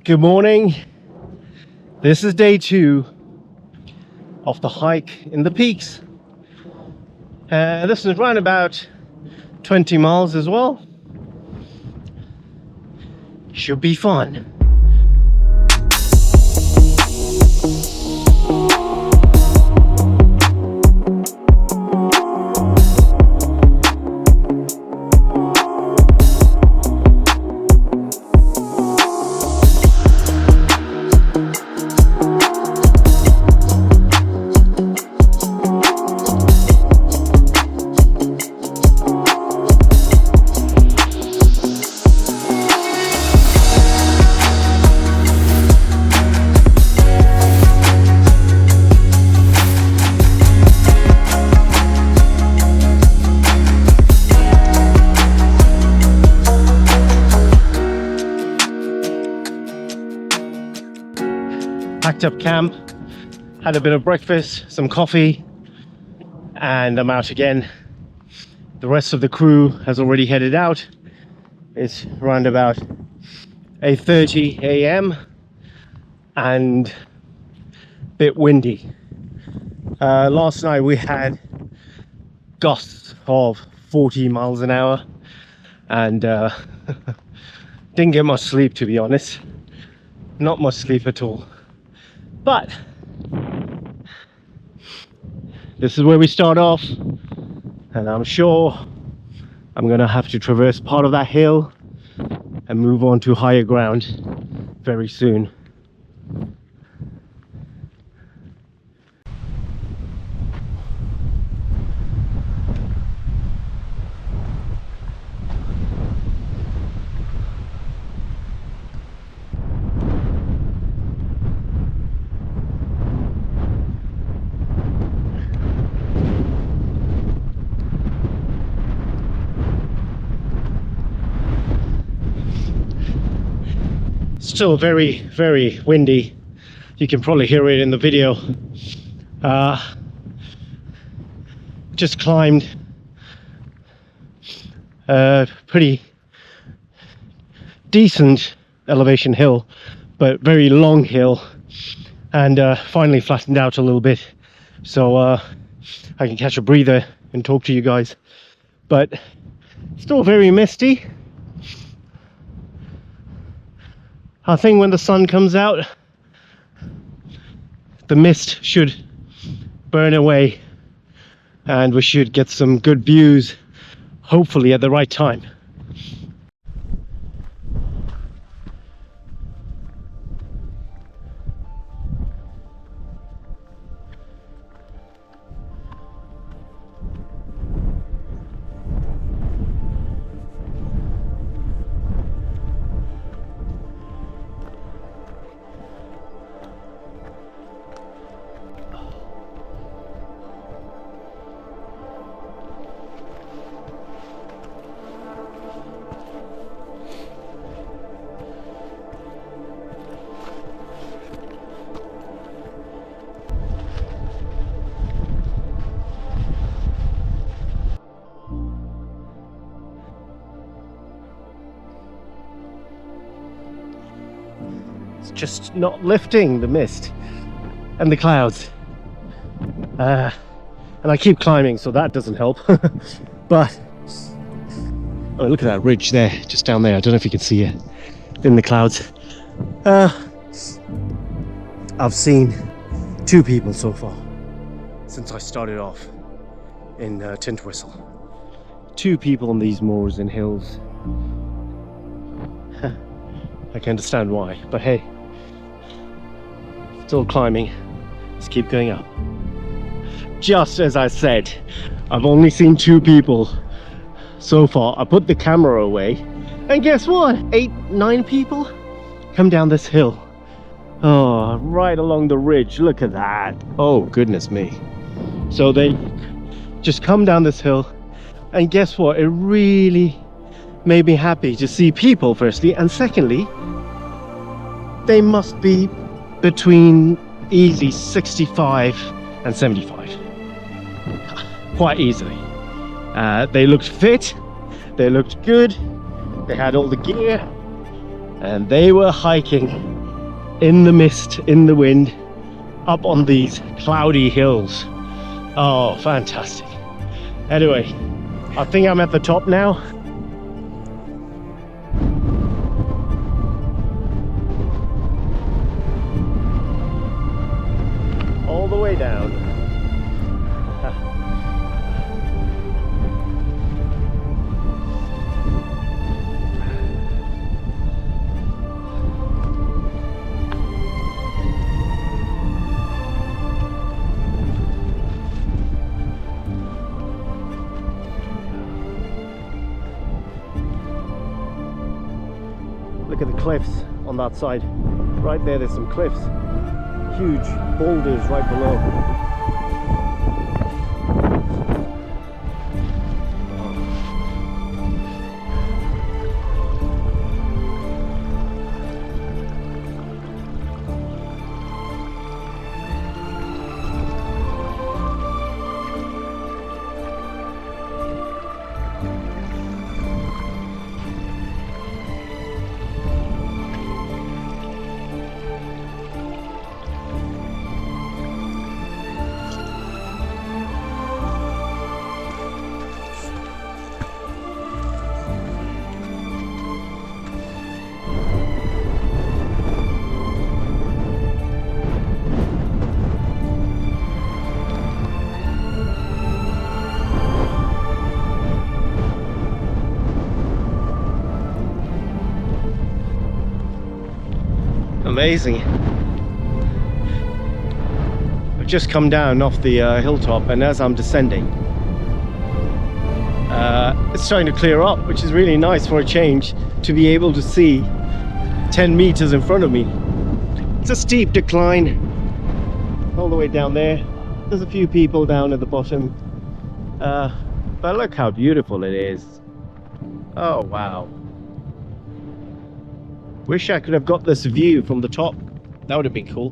Good morning. This is day 2 of the hike in the peaks. This is around about 20 miles as well. Should be fun. Packed up camp, had a bit of breakfast, some coffee, and I'm out again. The rest of the crew has already headed out. It's around about 8:30 a.m. and a bit windy. Last night we had gusts of 40 miles an hour and didn't get much sleep, to be honest. Not much sleep at all. But this is where we start off, and I'm sure I'm gonna have to traverse part of that hill and move on to higher ground very soon. Still very, very windy. You can probably hear it in the video. Just climbed a pretty decent elevation hill, but very long hill, and finally flattened out a little bit, so I can catch a breather and talk to you guys. But still very misty. I think when the sun comes out, the mist should burn away and we should get some good views, hopefully at the right time. Just not lifting, the mist and the clouds, and I keep climbing, so that doesn't help. But oh, look at that ridge there, just down there. I don't know if you can see it in the clouds. I've seen 2 people so far since I started off in Tintwistle. 2 people on these moors and hills. I can understand why, but hey, still climbing. Let's keep going up. Just as I said, I've only seen 2 people so far. I put the camera away, and guess what? 8, 9 people come down this hill. Oh, right along the ridge. Look at that. Oh, goodness me. So they just come down this hill, and guess what? It really made me happy to see people, firstly, and secondly, they must be between easily 65 and 75, quite easily. They looked fit, they looked good, they had all the gear, and they were hiking in the mist, in the wind, up on these cloudy hills. Oh, fantastic. Anyway, I think I'm at the top now. All the way down. Look at the cliffs on that side. Right there's some cliffs. Huge boulders right below. Amazing. I've just come down off the hilltop, and as I'm descending, it's starting to clear up, which is really nice for a change, to be able to see 10 meters in front of me. It's a steep decline all the way down there. There's a few people down at the bottom, but look how beautiful it is. Oh wow. Wish I could have got this view from the top. That would have been cool.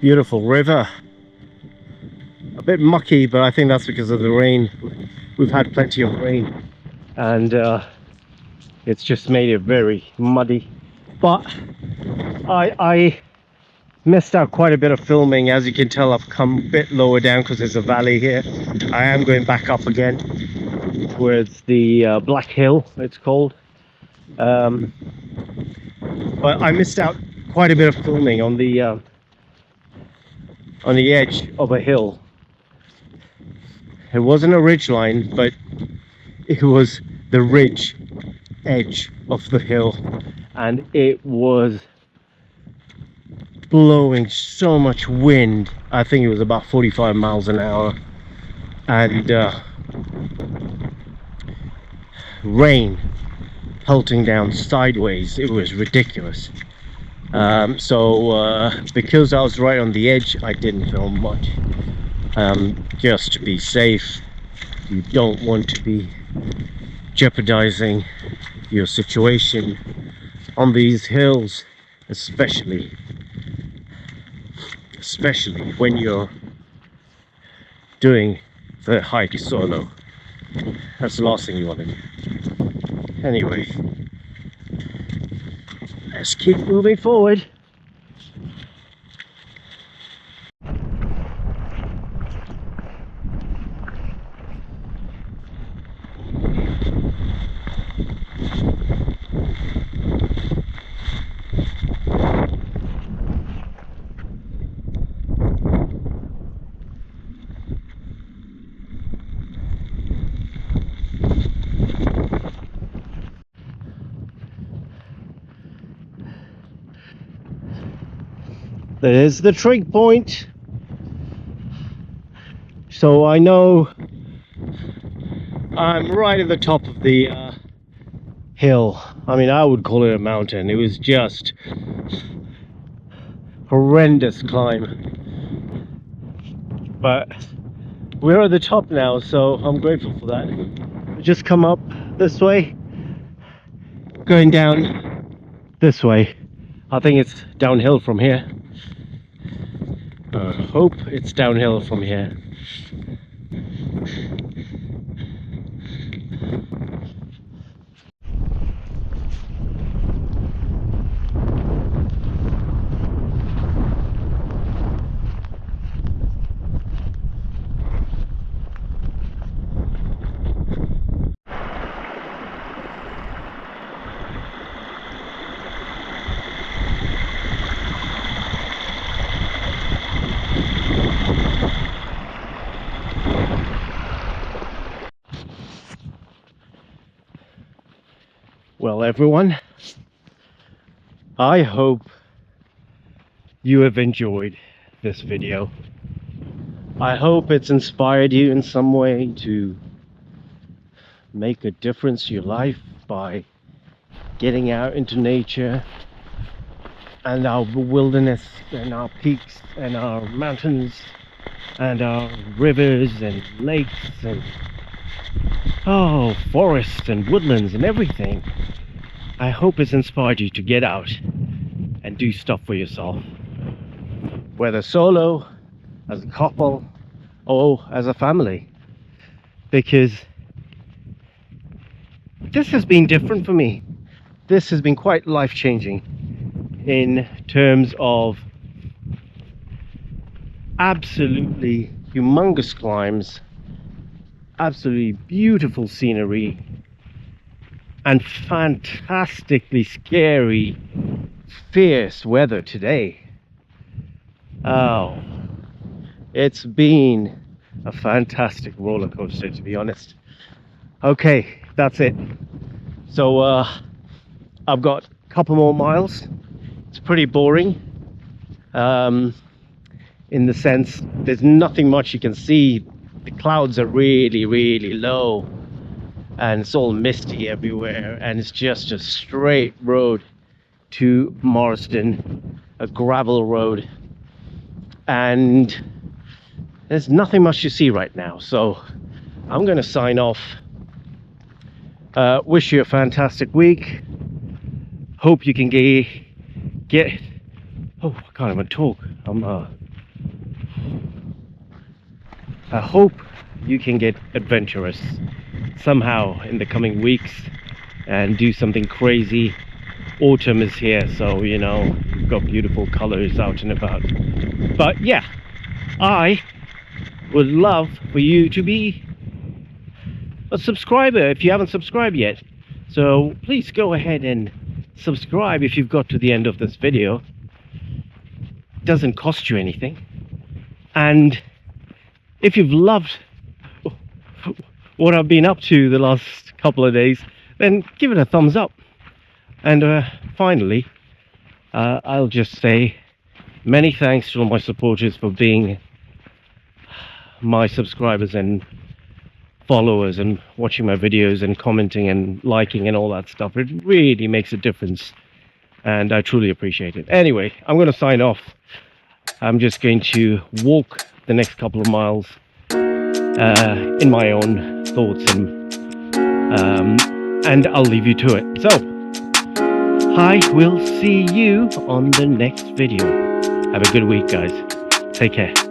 Beautiful river. A bit mucky, but I think that's because of the rain. We've had plenty of rain, and it's just made it very muddy. But I missed out quite a bit of filming. As you can tell, I've come a bit lower down because there's a valley here. I am going back up again towards the Black Hill, it's called. But I missed out quite a bit of filming on the edge of a hill. It wasn't a ridge line, but it was the ridge edge of the hill, and it was blowing so much wind. I think it was about 45 miles an hour, and rain pelting down sideways. It was ridiculous. So because I was right on the edge, I didn't film much, just to be safe. You don't want to be jeopardizing your situation on these hills, especially when you're doing the hike solo. That's the last thing you want to do. Anyway, let's keep moving forward. There's the trig point. So I know I'm right at the top of the hill. I mean, I would call it a mountain. It was just horrendous climb. But we're at the top now, so I'm grateful for that. Just come up this way, going down this way. I think it's downhill from here. I hope it's downhill from here. Well, everyone, I hope you have enjoyed this video. I hope it's inspired you in some way to make a difference in your life by getting out into nature and our wilderness and our peaks and our mountains and our rivers and lakes and forests and woodlands and everything. I hope it's inspired you to get out and do stuff for yourself, whether solo, as a couple, or as a family, because this has been different for me. This has been quite life-changing in terms of absolutely humongous climbs, absolutely beautiful scenery, and fantastically scary, fierce weather today. Oh, it's been a fantastic roller coaster, to be honest. Okay, that's it. So I've got a couple more miles. It's pretty boring, in the sense there's nothing much you can see. The clouds are really, really low, and it's all misty everywhere, and it's just a straight road to Marsden, a gravel road, and there's nothing much to see right now. So I'm gonna sign off. Wish you a fantastic week. Hope you can get oh, I can't even talk. I'm I hope you can get adventurous somehow in the coming weeks and do something crazy. Autumn is here, so you know, you've got beautiful colors out and about. But yeah, I would love for you to be a subscriber if you haven't subscribed yet. So please go ahead and subscribe if you've got to the end of this video. It doesn't cost you anything. And if you've loved what I've been up to the last couple of days, then give it a thumbs up. And finally, I'll just say many thanks to all my supporters for being my subscribers and followers and watching my videos and commenting and liking and all that stuff. It really makes a difference, and I truly appreciate it. Anyway, I'm going to sign off. I'm just going to walk the next couple of miles in my own thoughts, and I'll leave you to it. So I will see you on the next video. Have a good week, guys. Take care.